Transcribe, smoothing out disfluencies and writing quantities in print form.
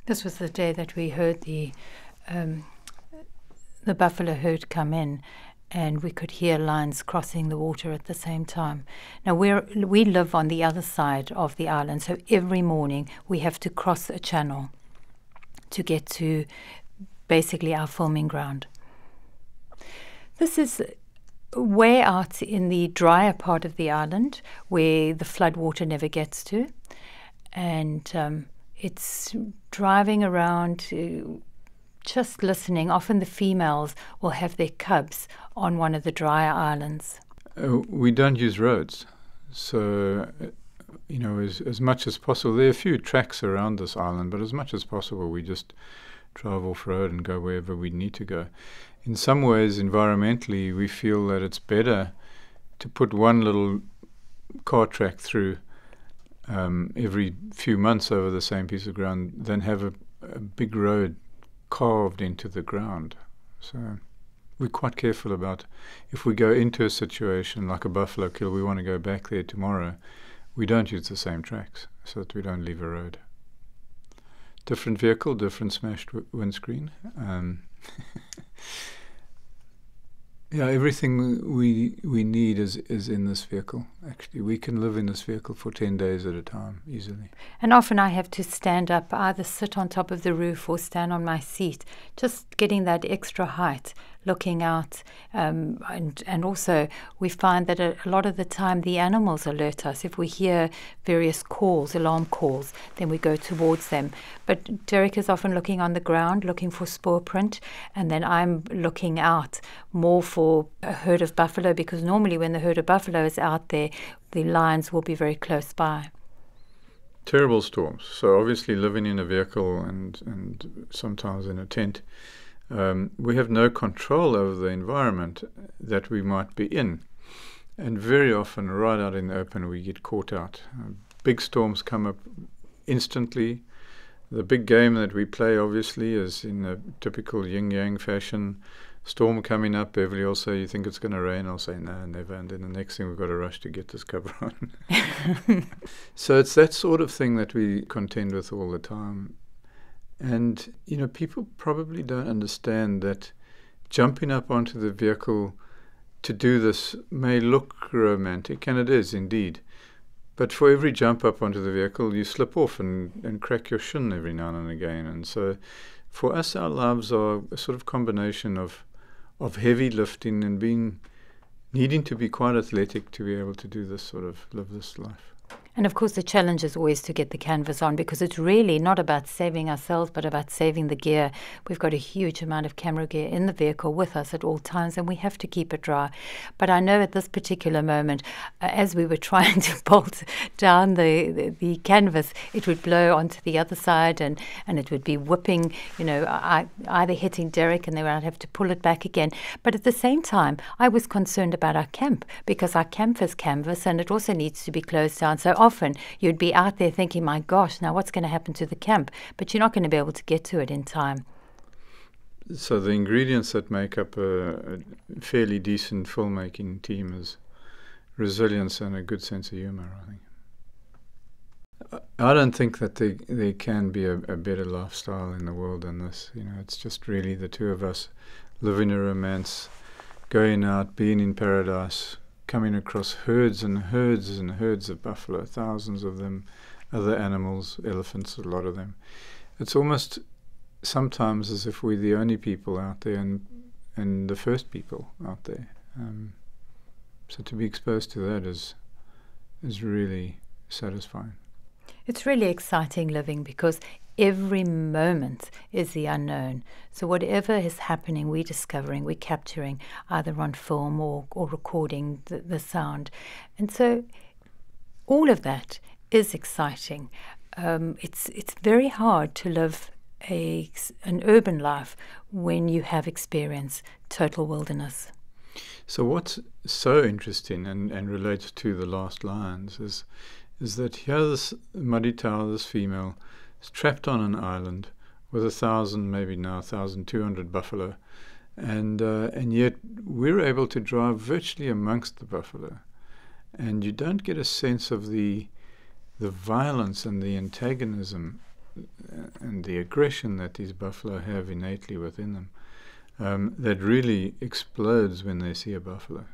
This was the day that we heard the buffalo herd come in, and we could hear lions crossing the water at the same time. Now, we live on the other side of the island, so every morning we have to cross a channel to get to basically our filming ground. This is way out in the drier part of the island where the flood water never gets to, and it's driving around just listening. Often the females will have their cubs on one of the drier islands. We don't use roads, so as much as possible, there are a few tracks around this island, but as much as possible we just drive off-road and go wherever we need to go. In some ways, environmentally, we feel that it's better to put one little car track through every few months over the same piece of ground than have a big road carved into the ground. So we're quite careful about, if we go into a situation like a buffalo kill, we want to go back there tomorrow, we don't use the same tracks so that we don't leave a road. Different vehicle, different smashed windscreen. Yeah, everything we need is in this vehicle. Actually, we can live in this vehicle for 10 days at a time, easily. And often I have to stand up, either sit on top of the roof or stand on my seat, just getting that extra height, looking out. And also we find that a lot of the time the animals alert us. If we hear various calls, alarm calls, then we go towards them. But Derek is often looking on the ground, looking for spoor print, and then I'm looking out more for a herd of buffalo, because normally when the herd of buffalo is out there, the lions will be very close by. Terrible storms. So obviously living in a vehicle and sometimes in a tent, we have no control over the environment that we might be in. And very often, right out in the open, we get caught out. Big storms come up instantly. The big game that we play, obviously, is in a typical yin-yang fashion. Storm coming up, Beverly will say, you think it's going to rain? I'll say, no, never. And then the next thing, we've got to rush to get this cover on. So it's that sort of thing that we contend with all the time. And, people probably don't understand that jumping up onto the vehicle to do this may look romantic, and it is indeed. But for every jump up onto the vehicle, you slip off and crack your shin every now and again. And so for us, our lives are a sort of combination of heavy lifting and needing to be quite athletic to be able to do this live this life. And of course the challenge is always to get the canvas on, because it's really not about saving ourselves but about saving the gear. We've got a huge amount of camera gear in the vehicle with us at all times, and we have to keep it dry. But I know at this particular moment, as we were trying to bolt down the canvas, it would blow onto the other side and it would be whipping, either hitting Derek, and then I'd have to pull it back again. But at the same time, I was concerned about our camp, because our camp is canvas and it also needs to be closed down. So often you'd be out there thinking, my gosh, now what's going to happen to the camp? But you're not going to be able to get to it in time. So the ingredients that make up a fairly decent filmmaking team is resilience and a good sense of humor, I think. I don't think that there can be a better lifestyle in the world than this. It's just really the two of us living a romance, going out, being in paradise, coming across herds and herds and herds of buffalo, thousands of them, other animals, elephants, a lot of them. It's almost sometimes as if we're the only people out there and the first people out there. So to be exposed to that is really satisfying. It's really exciting living, because every moment is the unknown. So whatever is happening, we're discovering, we're capturing, either on film or recording the sound. And so all of that is exciting. It's very hard to live an urban life when you have experienced total wilderness. So what's so interesting and relates to the last lines is that here this Maditau, this female, is trapped on an island with 1,000, maybe now 1,200 buffalo, and yet we're able to drive virtually amongst the buffalo, and you don't get a sense of the violence and the antagonism and the aggression that these buffalo have innately within them, that really explodes when they see a buffalo.